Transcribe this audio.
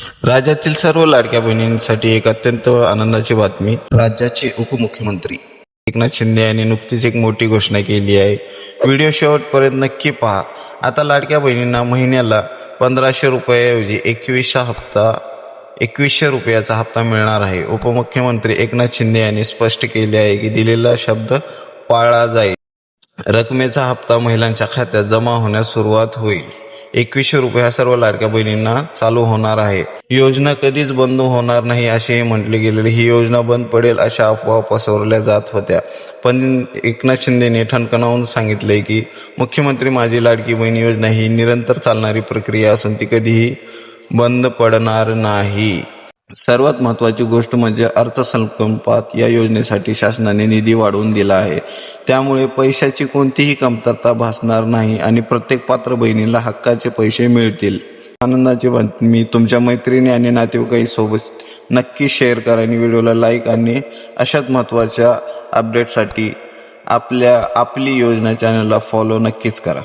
राज्यातील सर्व लाडक्या बहिणींसाठी एक अत्यंत आनंदाची बातमी. राज्याचे उपमुख्यमंत्री एकनाथ शिंदे यांनी नुकतीच एक मोठी घोषणा केली आहे. व्हिडिओ शेवटपर्यंत नक्की पहा. आता लाडक्या बहिणींना महिन्याला 1500 रुपयाऐवजी 2100 रुपयाचा हप्ता मिळणार आहे. उपमुख्यमंत्री एकनाथ शिंदे यांनी स्पष्ट केले आहे की दिलेला शब्द पाळला जाईल. रकमेचा हप्ता महिलांच्या खात्यात जमा होण्यास सुरुवात होईल. 2100 रुपये हा सर्व लाडक्या बहिणींना चालू होणार आहे. योजना कधीच बंद होणार नाही असेही म्हटले गेलेले. ही योजना बंद पडेल अशा अफवा पसरवल्या जात होत्या, पण एकनाथ शिंदेने ठणकावून सांगितले की मुख्यमंत्री माझी लाडकी बहीण योजना ही निरंतर चालणारी प्रक्रिया असून ती कधीही बंद पडणार नाही. सर्वात महत्त्वाची गोष्ट म्हणजे अर्थसंकल्पात या योजनेसाठी शासनाने निधी वाढवून दिला आहे. त्यामुळे पैशाची कोणतीही कमतरता भासणार नाही आणि प्रत्येक पात्र बहिणीला हक्काचे पैसे मिळतील. आनंदाची बातमी तुमच्या मैत्रिणी आणि नातेवाईकांसोबत नक्की शेअर करा आणि व्हिडिओला लाईक आणि अशाच महत्त्वाच्या अपडेटसाठी आपली योजना चॅनलला फॉलो नक्कीच करा.